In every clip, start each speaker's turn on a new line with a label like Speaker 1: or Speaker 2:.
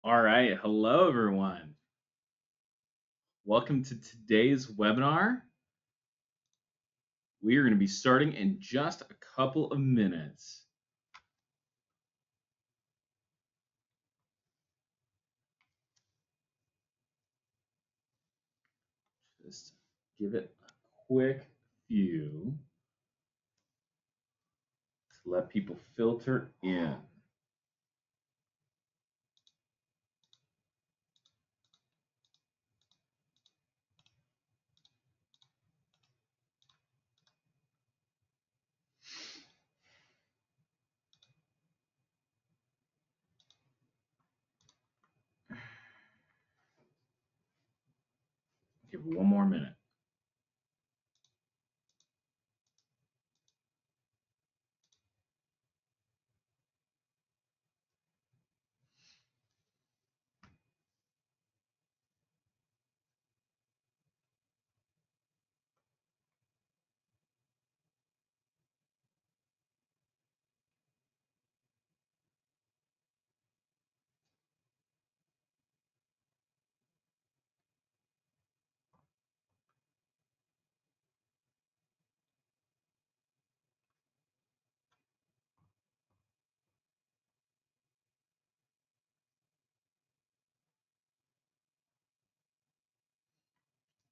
Speaker 1: All right. Hello, everyone. Welcome to today's webinar. We are going to be starting in just a couple of minutes. Just give it a quick few to let people filter in. Give it one more minute.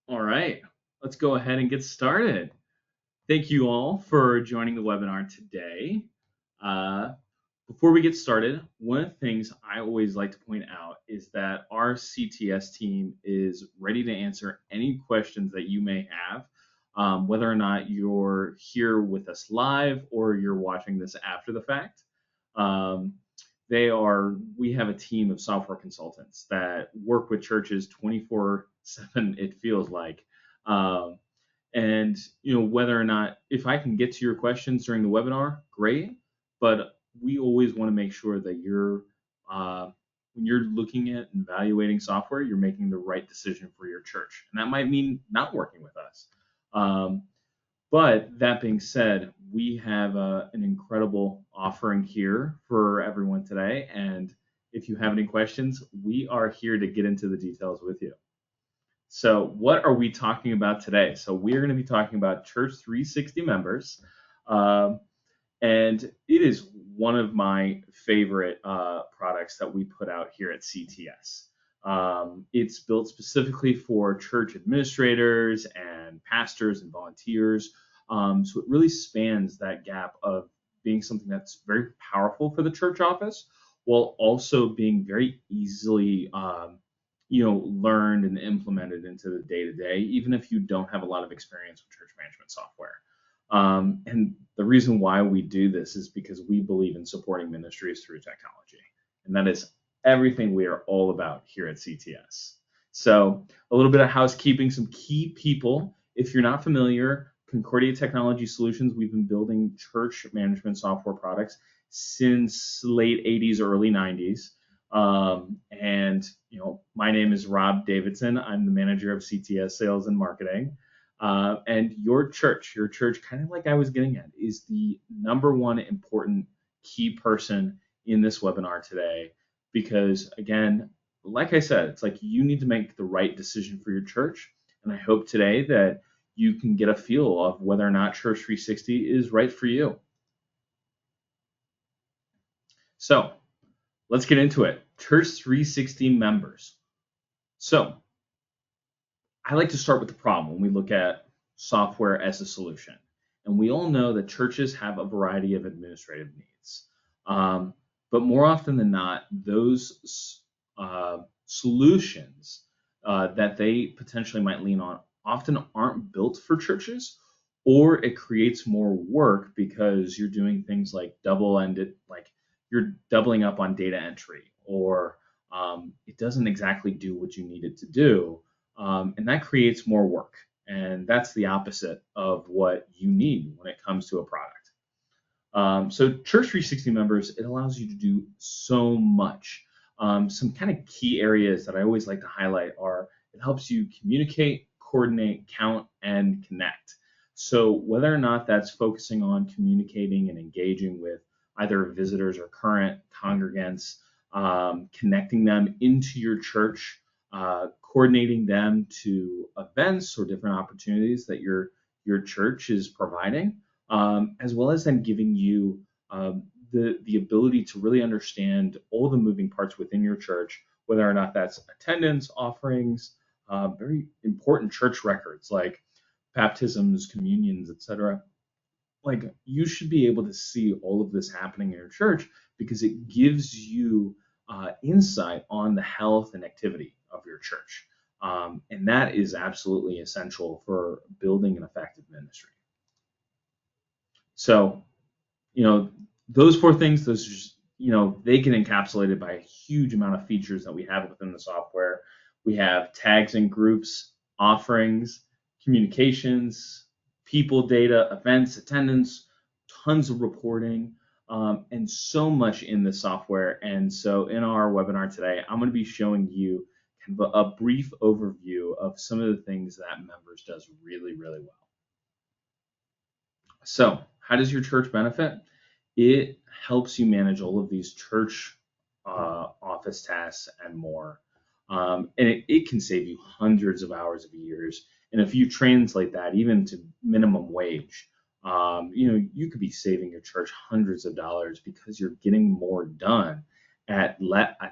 Speaker 1: All right. Let's go ahead and get started. Thank you all for joining the webinar today. Before we get started, one of the things I always like to point out is that our CTS team is ready to answer any questions that you may have, whether or not you're here with us live or you're watching this after the fact. We have a team of software consultants that work with churches 24/7, it feels like. And whether or not, if I can get to your questions during the webinar, great. But we always want to make sure that when you're looking at and evaluating software, you're making the right decision for your church. And that might mean not working with us. But that being said, we have an incredible offering here for everyone today. And if you have any questions, we are here to get into the details with you. So what are we talking about today? So we're going to be talking about Church360 members. And it is one of my favorite products that we put out here at CTS. It's built specifically for church administrators and pastors and volunteers. So it really spans that gap of being something that's very powerful for the church office, while also being very easily learned and implemented into the day-to-day, even if you don't have a lot of experience with church management software. And the reason why we do this is because we believe in supporting ministries through technology. And that is everything we are all about here at CTS. So a little bit of housekeeping, some key people. If you're not familiar, Concordia Technology Solutions, we've been building church management software products since late 80s, early 90s. My name is Rob Davidson. I'm the manager of CTS Sales and Marketing. And your church, kind of like I was getting at, is the number one important key person in this webinar today. Because again, like I said, it's like you need to make the right decision for your church. And I hope today that you can get a feel of whether or not Church360 is right for you. So let's get into it. Church360 members. So I like to start with the problem when we look at software as a solution. And we all know that churches have a variety of administrative needs. But more often than not, those solutions that they potentially might lean on often aren't built for churches, or it creates more work because you're doing things like double-ended, like you're doubling up on data entry, or it doesn't exactly do what you need it to do. And that creates more work. And that's the opposite of what you need when it comes to a product. So Church360 members, it allows you to do so much. Some kind of key areas that I always like to highlight are it helps you communicate, coordinate, count, and connect. So whether or not that's focusing on communicating and engaging with either visitors or current congregants, connecting them into your church, coordinating them to events or different opportunities that your church is providing, as well as then giving you the ability to really understand all the moving parts within your church, whether or not that's attendance, offerings, very important church records like baptisms, communions, etc. Like you should be able to see all of this happening in your church because it gives you insight on the health and activity of your church. And that is absolutely essential for building an effective ministry. So, those four things, those are just, they get encapsulated by a huge amount of features that we have within the software. We have tags and groups, offerings, communications, people data, events, attendance, tons of reporting, and so much in the software. And so in our webinar today, I'm going to be showing you kind of a brief overview of some of the things that Members does really, really well. So how does your church benefit? It helps you manage all of these church office tasks and more. And it can save you hundreds of hours of years. And if you translate that even to minimum wage, you could be saving your church hundreds of dollars because you're getting more done at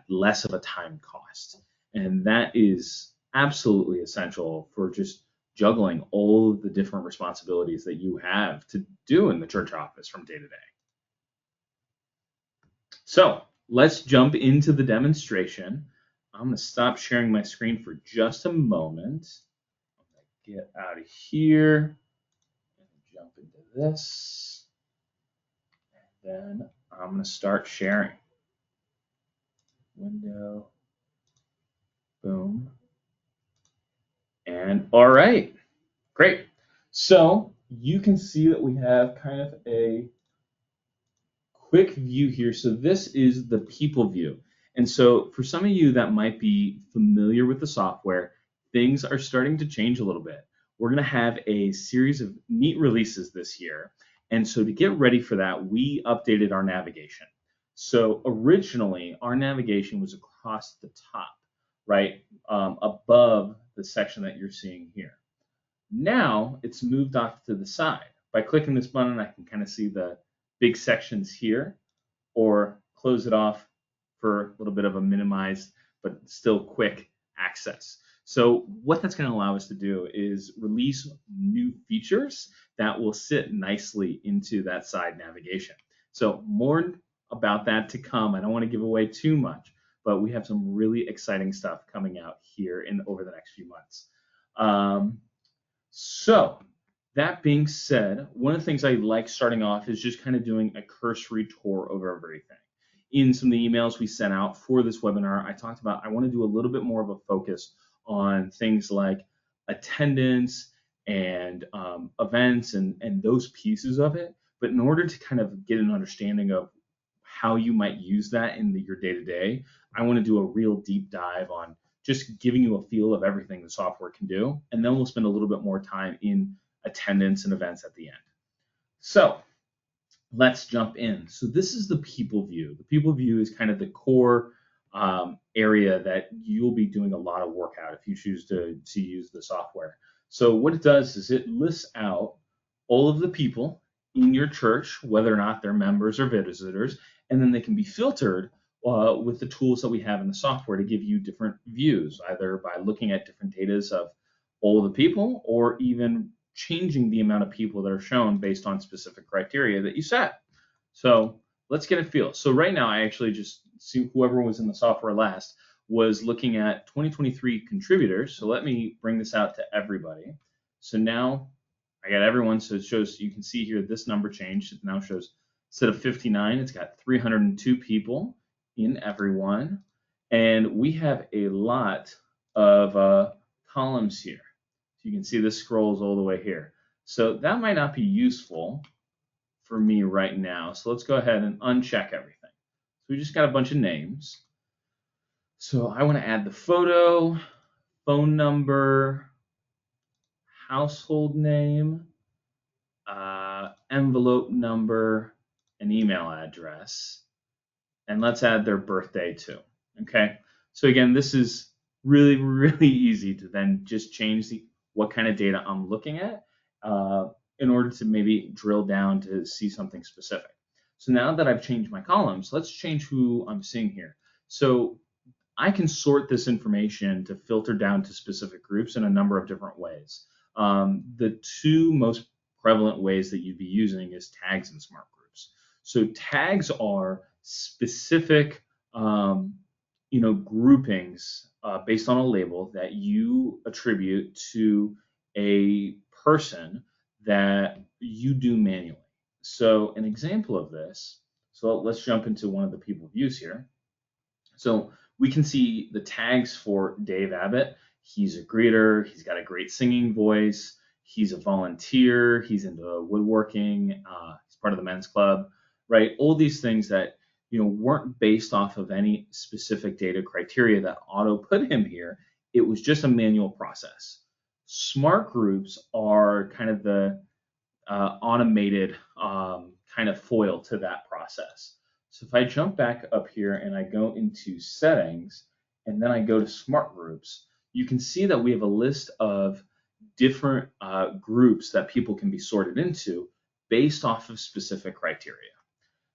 Speaker 1: less of a time cost. And that is absolutely essential for just juggling all the different responsibilities that you have to do in the church office from day to day. So let's jump into the demonstration. I'm going to stop sharing my screen for just a moment. I'm going to get out of here and jump into this. And then I'm going to start sharing. Window. Boom. And all right. Great. So you can see that we have kind of a quick view here. So this is the people view. And so for some of you that might be familiar with the software, things are starting to change a little bit. We're going to have a series of neat releases this year. And so to get ready for that, we updated our navigation. So originally, our navigation was across the top, right, above the section that you're seeing here. Now it's moved off to the side. By clicking this button, I can kind of see the big sections here, or close it off for a little bit of a minimized but still quick access. So what that's going to allow us to do is release new features that will sit nicely into that side navigation. So more about that to come. I don't want to give away too much, but we have some really exciting stuff coming out here over the next few months. So that being said, one of the things I like starting off is just kind of doing a cursory tour over everything. In some of the emails we sent out for this webinar, I talked about I want to do a little bit more of a focus on things like attendance and events and those pieces of it. But in order to kind of get an understanding of how you might use that in your day-to-day, I want to do a real deep dive on just giving you a feel of everything the software can do. And then we'll spend a little bit more time in attendance and events at the end. So let's jump in. So this is the people view. The people view is kind of the core area that you'll be doing a lot of work out if you choose to use the software. So what it does is it lists out all of the people in your church, whether or not they're members or visitors, and then they can be filtered with the tools that we have in the software to give you different views, either by looking at different data of all the people or even changing the amount of people that are shown based on specific criteria that you set. So let's get a feel. So right now, I actually just see whoever was in the software last was looking at 2023 contributors. So let me bring this out to everybody. So now I got everyone. So it shows, you can see here, this number changed. It now shows, instead of 59, it's got 302 people in everyone. And we have a lot of columns here. So you can see this scrolls all the way here. So that might not be useful for me right now. So let's go ahead and uncheck everything. So we just got a bunch of names. So I want to add the photo, phone number, household name, envelope number, and email address. and let's add their birthday too. Okay, so again, this is really, really easy to then just change what kind of data I'm looking at in order to maybe drill down to see something specific. So now that I've changed my columns, let's change who I'm seeing here. So I can sort this information to filter down to specific groups in a number of different ways. The two most prevalent ways that you'd be using is tags and smart groups. So tags are specific, groupings based on a label that you attribute to a person that you do manually. So an example of this, so let's jump into one of the people views here. So we can see the tags for Dave Abbott. He's a greeter. He's got a great singing voice. He's a volunteer. He's into woodworking. He's part of the men's club, right? All these things that weren't based off of any specific data criteria that auto put him here. It was just a manual process. Smart groups are kind of the automated kind of foil to that process. So if I jump back up here and I go into settings and then I go to smart groups, you can see that we have a list of different groups that people can be sorted into based off of specific criteria.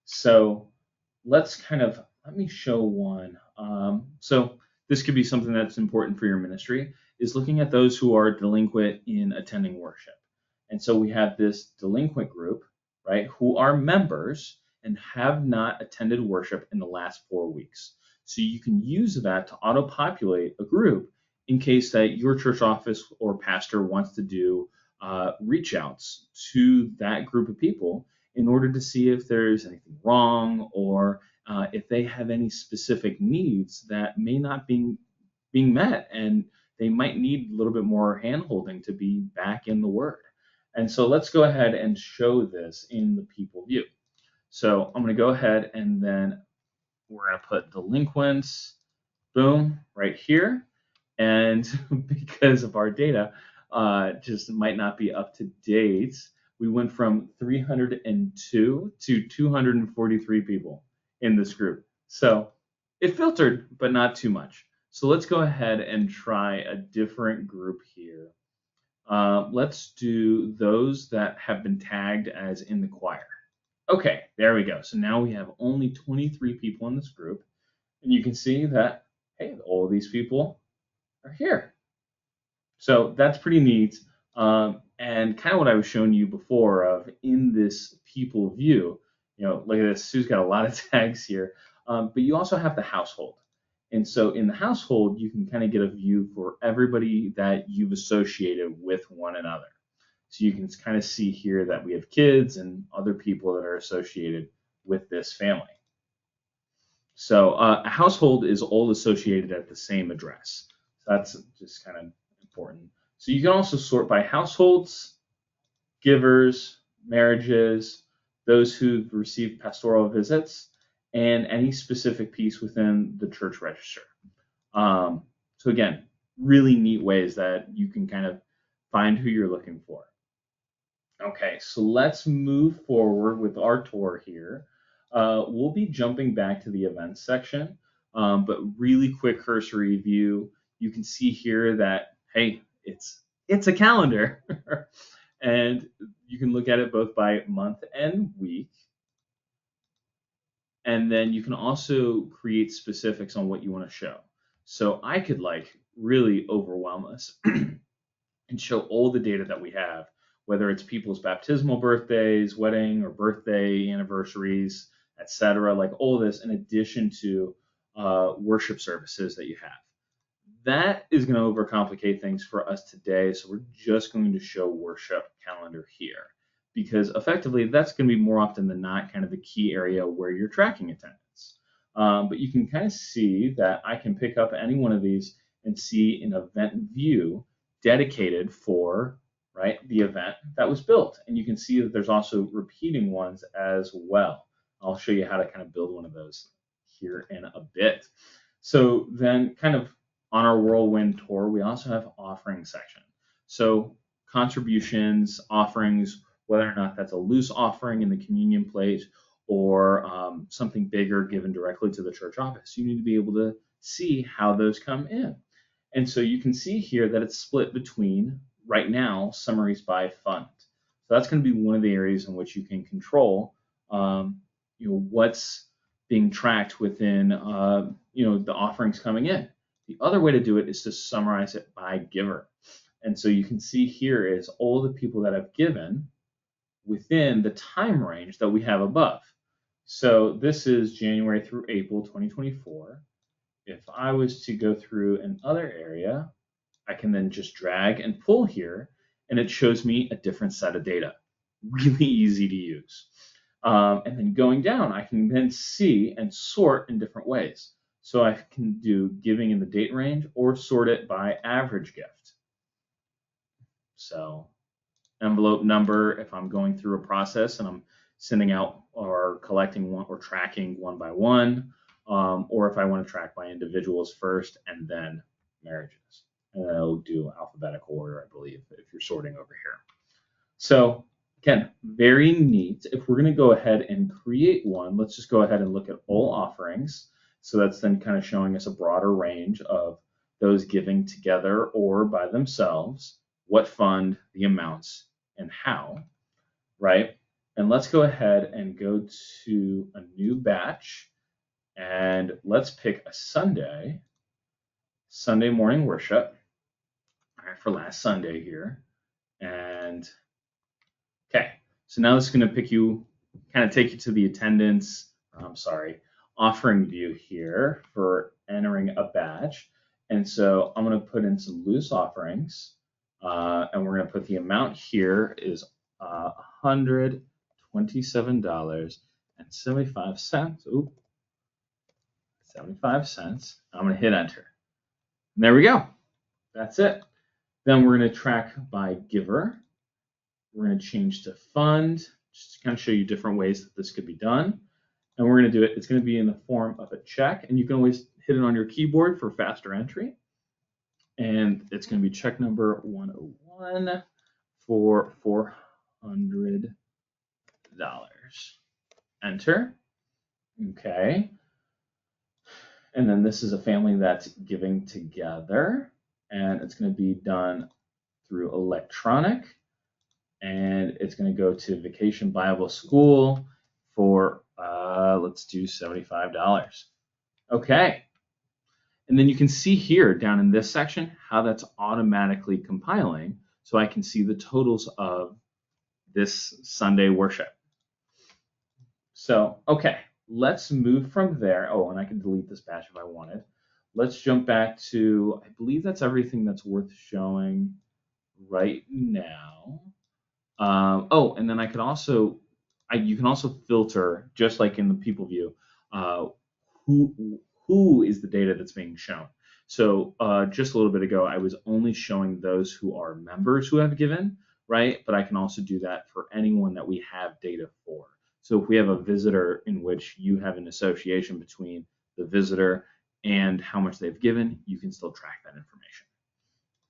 Speaker 1: So let me show one. So this could be something that's important for your ministry, is looking at those who are delinquent in attending worship. And so we have this delinquent group, right, who are members and have not attended worship in the last 4 weeks. So you can use that to auto-populate a group in case that your church office or pastor wants to do reach outs to that group of people in order to see if there's anything wrong or if they have any specific needs that may not be being met, and they might need a little bit more hand-holding to be back in the Word. And so let's go ahead and show this in the people view. So I'm going to go ahead and then we're going to put delinquents, boom, right here. And because of our data just might not be up to date, we went from 302 to 243 people in this group. So it filtered, but not too much. So let's go ahead and try a different group here. Let's do those that have been tagged as in the choir. Okay, there we go. So now we have only 23 people in this group. And you can see that, hey, all of these people are here. So that's pretty neat. And kind of what I was showing you before of in this people view, look at this, Sue's got a lot of tags here. But you also have the household. And so in the household, you can kind of get a view for everybody that you've associated with one another. So you can kind of see here that we have kids and other people that are associated with this family. So a household is all associated at the same address. So that's just kind of important. So you can also sort by households, givers, marriages, those who've received pastoral visits, and any specific piece within the church register. So again, really neat ways that you can kind of find who you're looking for. Okay, so let's move forward with our tour here. We'll be jumping back to the events section, but really quick cursory view. You can see here that, hey, it's a calendar. And you can look at it both by month and week. And then you can also create specifics on what you want to show. So I could really overwhelm us and show all the data that we have, whether it's people's baptismal birthdays, wedding or birthday anniversaries, etc., like all this in addition to worship services that you have. That is going to overcomplicate things for us today, so we're just going to show worship calendar here, because effectively that's going to be more often than not kind of the key area where you're tracking attendance. But you can kind of see that I can pick up any one of these and see an event view dedicated for the event that was built. And you can see that there's also repeating ones as well. I'll show you how to kind of build one of those here in a bit. So then kind of on our whirlwind tour, we also have offering section. So contributions, offerings, whether or not that's a loose offering in the communion plate or something bigger given directly to the church office. You need to be able to see how those come in. And so you can see here that it's split between, right now, summaries by fund. So that's going to be one of the areas in which you can control what's being tracked within the offerings coming in. The other way to do it is to summarize it by giver. And so you can see here is all the people that have given within the time range that we have above. So this is January through April 2024. If I was to go through another area, I can then just drag and pull here, and it shows me a different set of data. Really easy to use. And then going down, I can then see and sort in different ways. So I can do giving in the date range or sort it by average gift. So envelope number, if I'm going through a process and I'm sending out or collecting one or tracking one by one, or if I want to track by individuals first and then marriages. And it'll do alphabetical order, I believe, if you're sorting over here. So again, very neat. If we're going to go ahead and create one, let's just go ahead and look at all offerings. So that's then kind of showing us a broader range of those giving together or by themselves, what fund, the amounts, and how, right? And let's go ahead and go to a new batch, and let's pick a Sunday morning worship, all right, for last Sunday here. And okay, so now this is going to take you to the offering view here for entering a batch. And so I'm going to put in some loose offerings, and we're going to put the amount here is $127.75. Ooh, 75 cents. I'm going to hit enter. And there we go. That's it. Then we're going to track by giver. We're going to change to fund, just to kind of show you different ways that this could be done. And we're going to do it. It's going to be in the form of a check, and you can always hit it on your keyboard for faster entry. And it's going to be check number 101 for $400. Enter. Okay. And then this is a family that's giving together, and it's going to be done through electronic, and it's going to go to Vacation Bible School for let's do $75. Okay. And then you can see here down in this section how that's automatically compiling, so I can see the totals of this Sunday worship. So, okay, let's move from there. Oh, and I can delete this batch if I wanted. Let's jump back to, I believe that's everything that's worth showing right now. Oh, and then I could also, you can also filter, just like in the people view, who is the data that's being shown. So just a little bit ago, I was only showing those who are members who have given, right? But I can also do that for anyone that we have data for. So if we have a visitor in which you have an association between the visitor and how much they've given, you can still track that information.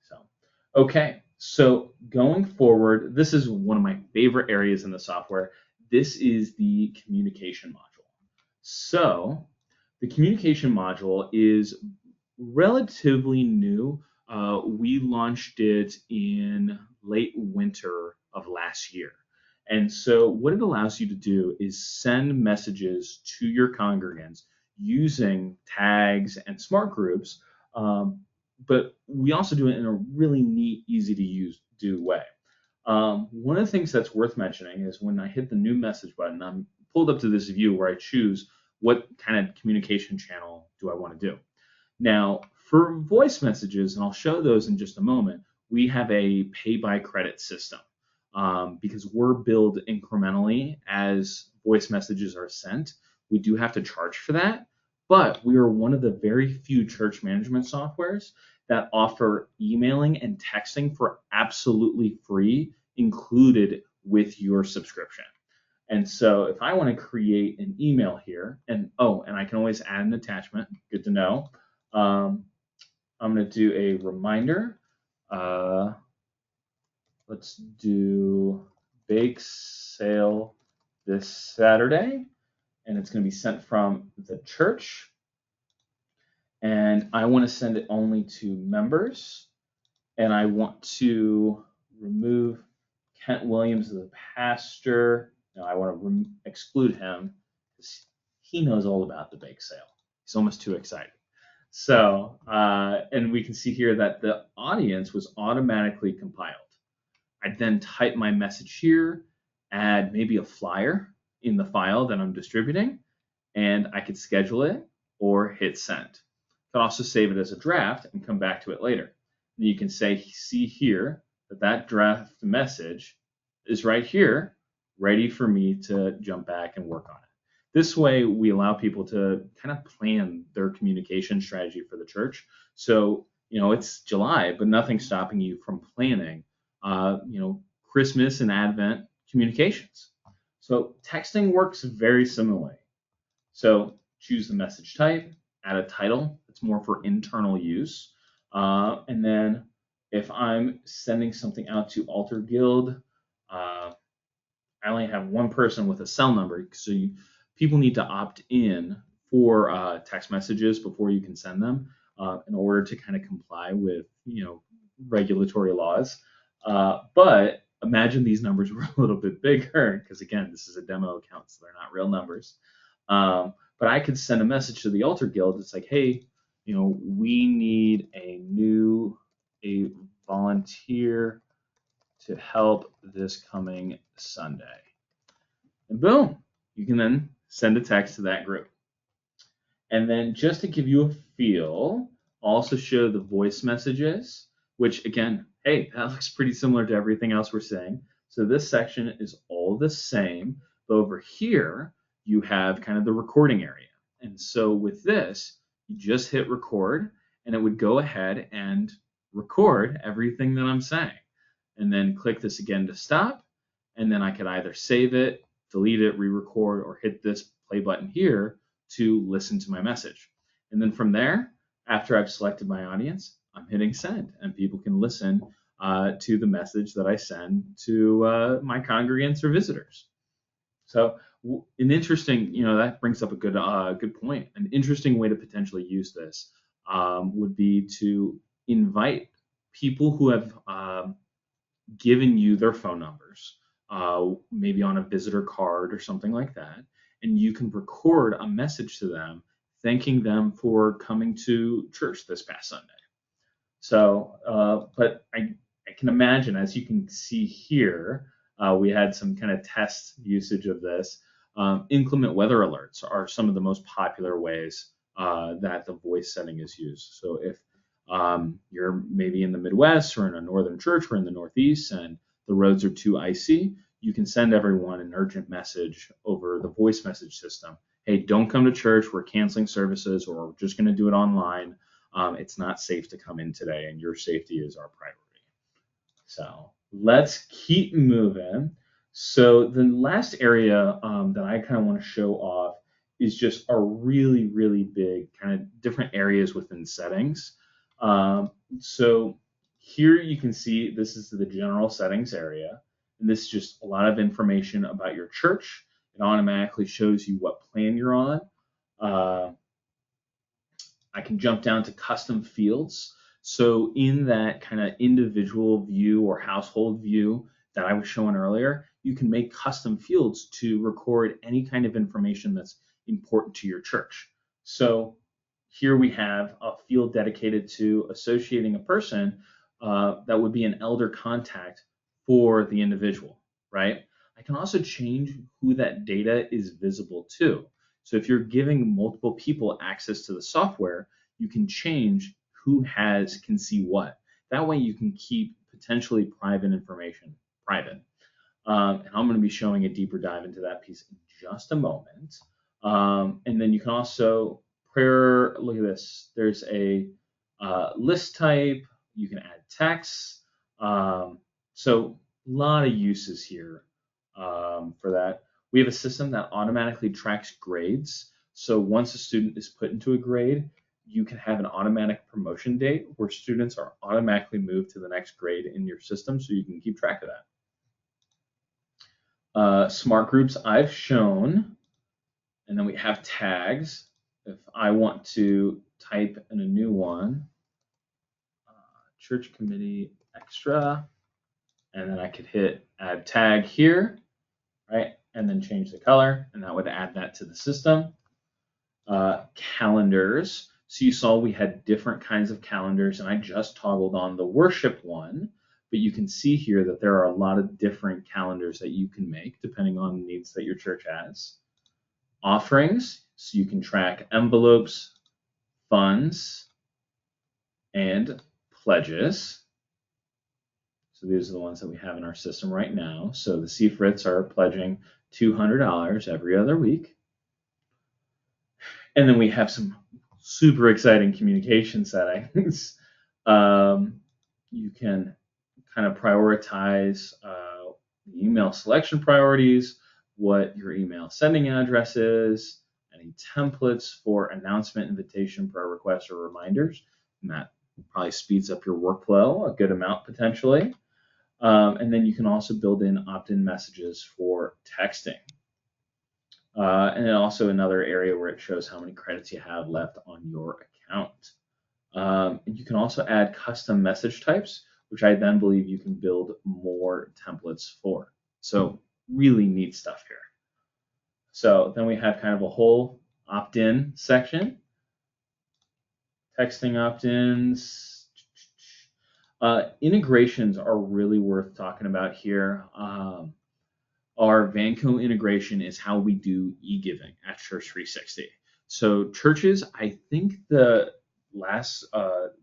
Speaker 1: So, okay, so going forward, this is one of my favorite areas in the software. This is the communication module. So the communication module is relatively new. We launched it in late winter of last year. And so what it allows you to do is send messages to your congregants using tags and smart groups, but we also do it in a really neat, easy to use way. One of the things that's worth mentioning is when I hit the new message button, I'm pulled up to this view where I choose what kind of communication channel do I want to do. Now, for voice messages, and I'll show those in just a moment, we have a pay-by-credit system because we're billed incrementally as voice messages are sent. We do have to charge for that, but we are one of the very few church management softwares that offer emailing and texting for absolutely free, included with your subscription. And so if I want to create an email here, and I can always add an attachment, good to know. I'm going to do a reminder. Let's do bake sale this Saturday. and it's going to be sent from the church. And I want to send it only to members. And I want to remove Kent Williams as a pastor. No, I want to exclude him because he knows all about the bake sale. He's almost too excited. So, and we can see here that the audience was automatically compiled. I then type my message here, add maybe a flyer in the file that I'm distributing, and I could schedule it or hit send. I could also save it as a draft and come back to it later. And you can see here that draft message is right here, ready for me to jump back and work on it. This way, we allow people to kind of plan their communication strategy for the church. So, it's July, but nothing's stopping you from planning, Christmas and Advent communications. So texting works very similarly. So choose the message type, add a title. It's more for internal use. And then if I'm sending something out to Altar Guild, I only have one person with a cell number, so people need to opt in for text messages before you can send them in order to kind of comply with regulatory laws. But imagine these numbers were a little bit bigger, because again, this is a demo account, so they're not real numbers. But I could send a message to the Altar Guild. It's like, hey, we need a volunteer to help this coming Sunday. And boom, you can then send a text to that group. And then just to give you a feel, also show the voice messages, which again, hey, that looks pretty similar to everything else we're saying. So this section is all the same, but over here, you have kind of the recording area. And so with this, you just hit record, and it would go ahead and record everything that I'm saying. And then click this again to stop, and then I could either save it, delete it, re-record, or hit this play button here to listen to my message. And then from there, after I've selected my audience, I'm hitting send, and people can listen to the message that I send to my congregants or visitors. So an interesting, that brings up a good point. An interesting way to potentially use this would be to invite people who have given you their phone numbers, maybe on a visitor card or something like that, and you can record a message to them thanking them for coming to church this past Sunday. So, but I can imagine, as you can see here, we had some kind of test usage of this. Inclement weather alerts are some of the most popular ways that the voice setting is used. So if you're maybe in the Midwest or in a northern church or in the Northeast and the roads are too icy, you can send everyone an urgent message over the voice message system. Hey, don't come to church. We're canceling services, or we're just going to do it online. It's not safe to come in today, and your safety is our priority. So let's keep moving. So the last area that I kind of want to show off is just a really, really big kind of different areas within settings. So here you can see this is the general settings area, and this is just a lot of information about your church. It automatically shows you what plan you're on. I can jump down to custom fields. So in that kind of individual view or household view that I was showing earlier, you can make custom fields to record any kind of information that's important to your church. So here we have a field dedicated to associating a person that would be an elder contact for the individual, right? I can also change who that data is visible to. So if you're giving multiple people access to the software, you can change who can see what. That way you can keep potentially private information private. And I'm going to be showing a deeper dive into that piece in just a moment. And then you can also look at this. There's a list type. You can add text. So a lot of uses here for that. We have a system that automatically tracks grades. So once a student is put into a grade, you can have an automatic promotion date where students are automatically moved to the next grade in your system, so you can keep track of that. Smart groups I've shown, And then we have tags. If I want to type in a new one, church committee extra, and then I could hit add tag here, right? And then change the color, and that would add that to the system. Calendars. So you saw we had different kinds of calendars, and I just toggled on the worship one, but you can see here that there are a lot of different calendars that you can make depending on the needs that your church has. Offerings, so you can track envelopes, funds, and pledges. So these are the ones that we have in our system right now. So the Seafrits are pledging $200 every other week. And then we have some super exciting communication settings. You can kind of prioritize the email selection priorities, what your email sending address is, any templates for announcement, invitation, prayer requests, or reminders. And that probably speeds up your workflow a good amount potentially. And then you can also build in opt-in messages for texting. And then also another area where it shows how many credits you have left on your account. And you can also add custom message types, which I then believe you can build more templates for. So really neat stuff here. So then we have kind of a whole opt-in section. Texting opt-ins. Integrations are really worth talking about here. Our Vanco integration is how we do e-giving at Church360. So churches, I think the last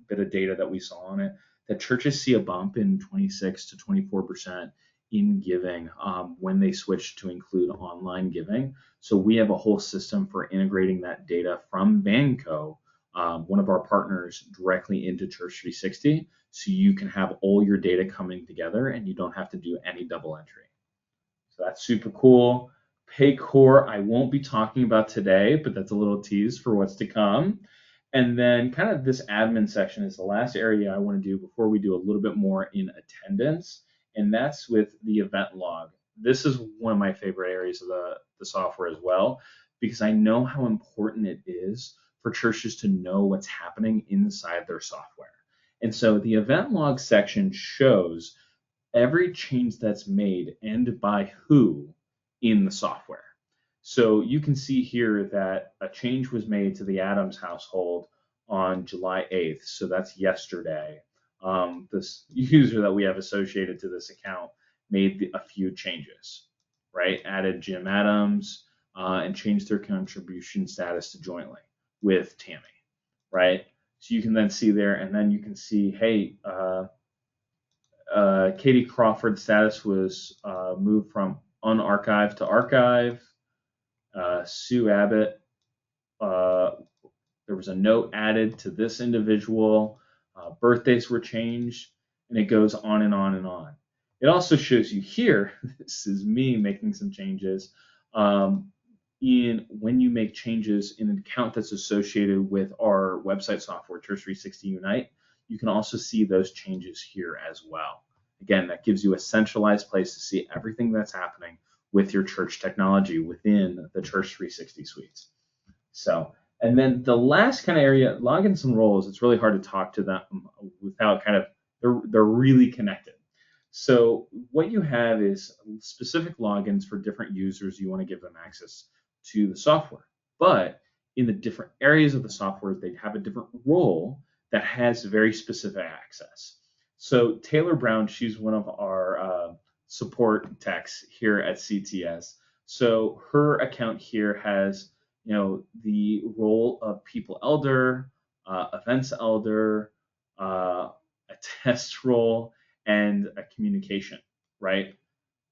Speaker 1: bit of data that we saw on it, that churches see a bump in 26 to 24% in giving when they switch to include online giving. So we have a whole system for integrating that data from Vanco, one of our partners, directly into Church360, so you can have all your data coming together and you don't have to do any double entry. So that's super cool. Paycor, I won't be talking about today, but that's a little tease for what's to come. And then kind of this admin section is the last area I want to do before we do a little bit more in attendance, and that's with the event log. This is one of my favorite areas of the software as well, because I know how important it is for churches to know what's happening inside their software. And so the event log section shows every change that's made and by who in the software. So you can see here that a change was made to the Adams household on July 8th. So that's yesterday. This user that we have associated to this account made a few changes, right? Added Jim Adams and changed their contribution status to jointly with Tammy, right? So you can then see there, and then you can see, hey, Katie Crawford's status was moved from unarchived to archive. Sue Abbott, there was a note added to this individual. Birthdays were changed, and it goes on and on and on. It also shows you here, this is me making some changes, in when you make changes in an account that's associated with our website software, Church360 Unite, you can also see those changes here as well. Again, that gives you a centralized place to see everything that's happening with your church technology within the Church360 suites. So, and then the last kind of area, logins and roles, it's really hard to talk to them without kind of, they're really connected. So what you have is specific logins for different users. You want to give them access to the software. But in the different areas of the software, they have a different role that has very specific access. So Taylor Brown, she's one of our support techs here at CTS. So her account here has, the role of people elder, events elder, a test role, and a communication, right?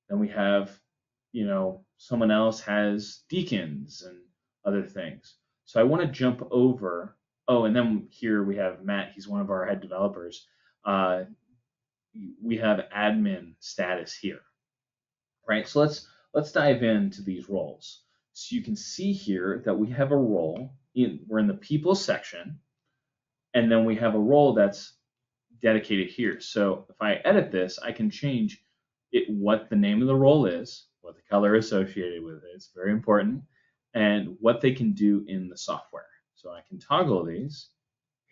Speaker 1: Then we have, someone else has deacons and other things. So I want to jump over. Oh, and then here we have Matt. He's one of our head developers. We have admin status here, right? So let's dive into these roles. So you can see here that we have a role we're in the people section, and then we have a role that's dedicated here. So if I edit this, I can change it, what the name of the role is, what the color associated with it. It's very important. and what they can do in the software. So I can toggle these,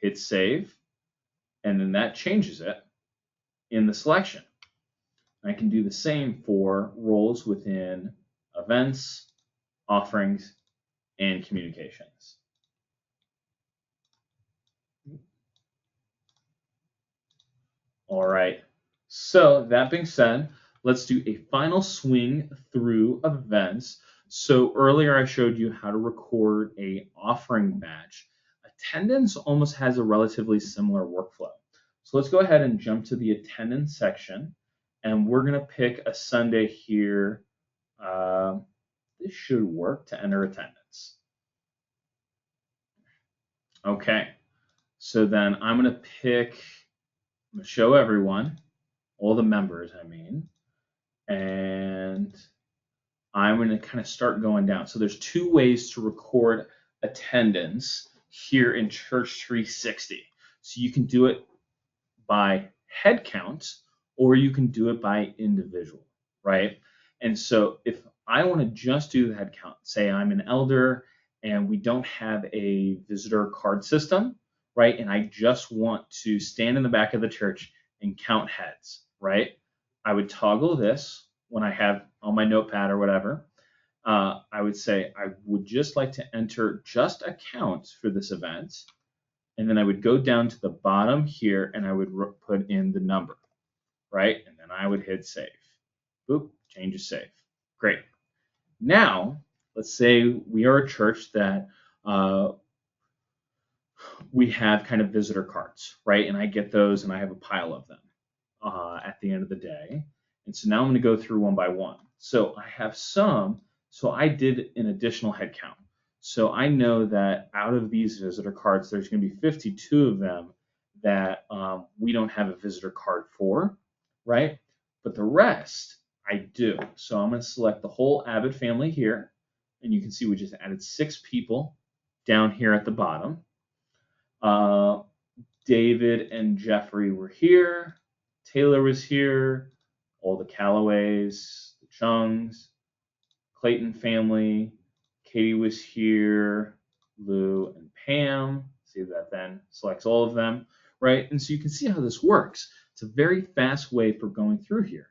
Speaker 1: hit save, and then that changes it in the selection. I can do the same for roles within events, offerings, and communications. All right. So that being said, let's do a final swing through events. So earlier I showed you how to record a offering batch. Attendance almost has a relatively similar workflow. So let's go ahead and jump to the attendance section, and we're going to pick a Sunday here. This should work to enter attendance. Okay. So then I'm going to show everyone, all the members, I mean, and I'm going to kind of start going down. So there's two ways to record attendance here in Church360. So you can do it by head count, or you can do it by individual, right? And so if I want to just do the head count, say I'm an elder and we don't have a visitor card system, right? And I just want to stand in the back of the church and count heads, right? I would toggle this when I have on my notepad or whatever. I would say I would just like to enter just a count for this event. And then I would go down to the bottom here and I would put in the number, right? And then I would hit save. Boop, change is save. Great. Now, let's say we are a church that we have kind of visitor cards, right? And I get those and I have a pile of them at the end of the day. And so now I'm going to go through one by one. So I have some, so I did an additional head count. So I know that out of these visitor cards, there's going to be 52 of them that we don't have a visitor card for, right? But the rest I do. So I'm going to select the whole Abbott family here. And you can see we just added 6 people down here at the bottom. David and Jeffrey were here. Taylor was here. All the Callaways, the Chungs, Clayton family. Katie was here. Lou and Pam. See that then selects all of them, right? And so you can see how this works. It's a very fast way for going through here.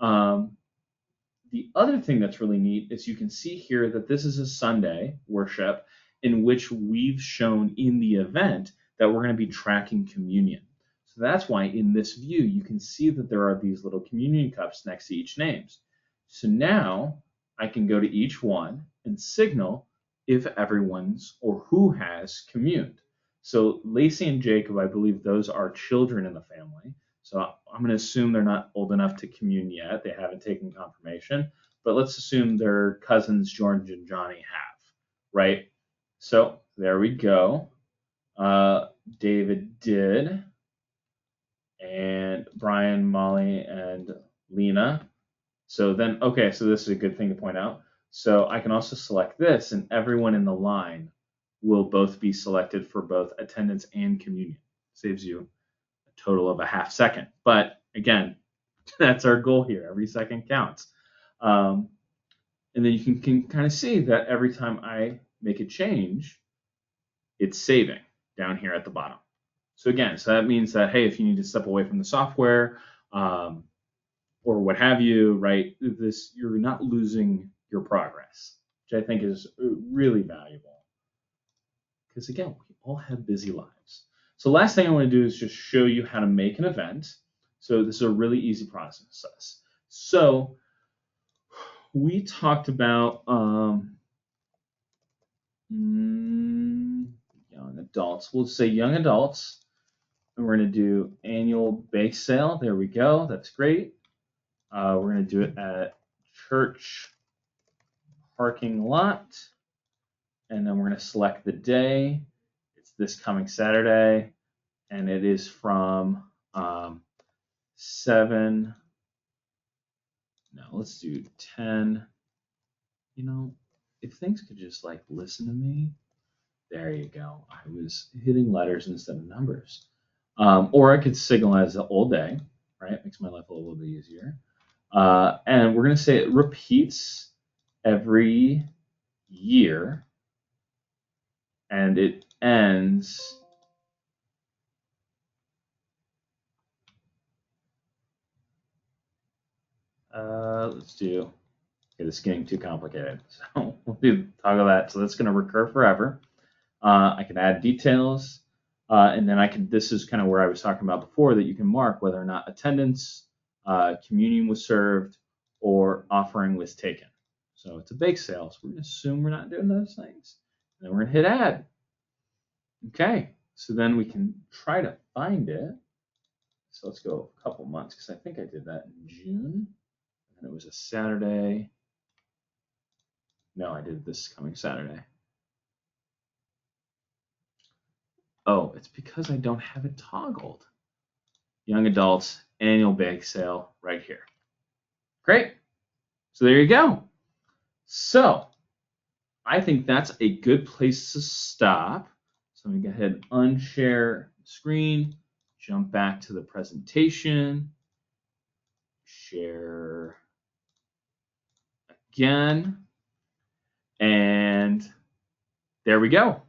Speaker 1: The other thing that's really neat is you can see here that this is a Sunday worship in which we've shown in the event that we're going to be tracking communion. So that's why in this view, you can see that there are these little communion cups next to each names. So now I can go to each one and signal if everyone's or who has communed. So Lacey and Jacob, I believe those are children in the family. So I'm going to assume they're not old enough to commune yet. They haven't taken confirmation. But let's assume their cousins George and Johnny have, right? So there we go. David did. And Brian, Molly, and Lena. So then, okay, so this is a good thing to point out. So I can also select this, and everyone in the line will both be selected for both attendance and communion. Saves you a total of a half second. But again, that's our goal here. Every second counts. And then you can kind of see that every time I make a change, it's saving down here at the bottom. So again, so that means that, hey, if you need to step away from the software or what have you, right, you're not losing your progress, which I think is really valuable. Because again, we all have busy lives. So last thing I want to do is just show you how to make an event. So this is a really easy process. So we talked about young adults. We'll say young adults. And we're going to do annual bake sale. There we go. That's great. We're going to do it at church parking lot. And then we're going to select the day. It's this coming Saturday. And it is from 7. No, let's do 10. You know, if things could just like listen to me. There you go. I was hitting letters instead of numbers. Or I could signal as the all day, right? Makes my life a little bit easier. And we're going to say it repeats every year, and it ends let's do, okay, this is getting too complicated. So we'll do toggle that. So that's going to recur forever. I can add details, and then I can, this is kind of where I was talking about before, that you can mark whether or not attendance, communion was served, or offering was taken. So it's a bake sale, so we're going to assume we're not doing those things. And then we're going to hit add. Okay, so then we can try to find it. So let's go a couple months, because I think I did that in June, and it was a Saturday. No, I did this coming Saturday. Oh, it's because I don't have it toggled. Young adults annual bake sale right here. Great. So there you go. So I think that's a good place to stop. So I'm going to go ahead and unshare screen, jump back to the presentation, share again, and there we go.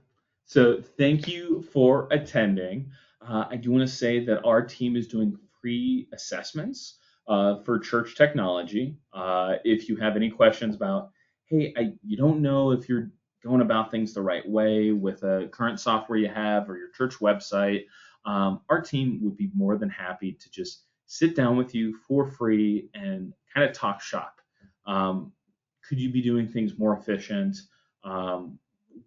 Speaker 1: So thank you for attending. I do want to say that our team is doing free assessments for church technology. If you have any questions about, hey, you don't know if you're going about things the right way with a current software you have or your church website, our team would be more than happy to just sit down with you for free and kind of talk shop. Could you be doing things more efficient?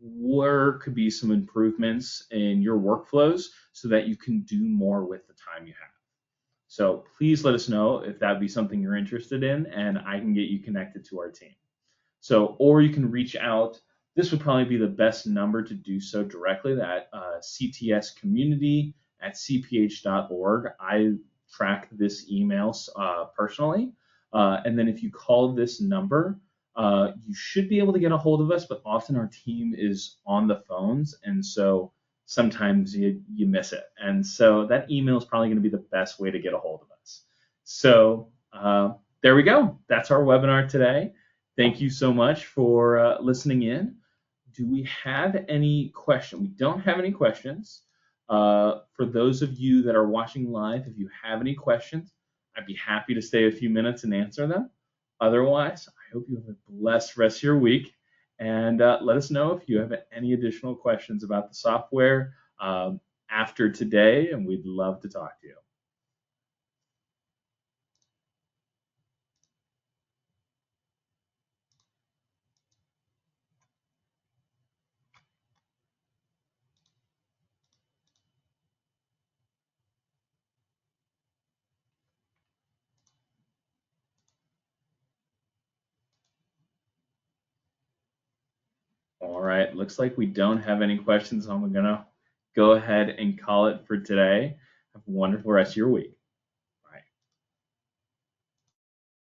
Speaker 1: Where could be some improvements in your workflows so that you can do more with the time you have. So please let us know if that'd be something you're interested in, and I can get you connected to our team. So, or you can reach out. This would probably be the best number to do so directly, that ctscommunity@cph.org. I track this email personally. And then if you call this number, you should be able to get a hold of us, but often our team is on the phones, and so sometimes you miss it. And so that email is probably going to be the best way to get a hold of us. So there we go. That's our webinar today. Thank you so much for listening in. Do we have any questions? We don't have any questions. For those of you that are watching live, if you have any questions, I'd be happy to stay a few minutes and answer them. Otherwise, I hope you have a blessed rest of your week. And let us know if you have any additional questions about the software after today, and we'd love to talk to you. All right, looks like we don't have any questions, so I'm going to go ahead and call it for today. Have a wonderful rest of your week.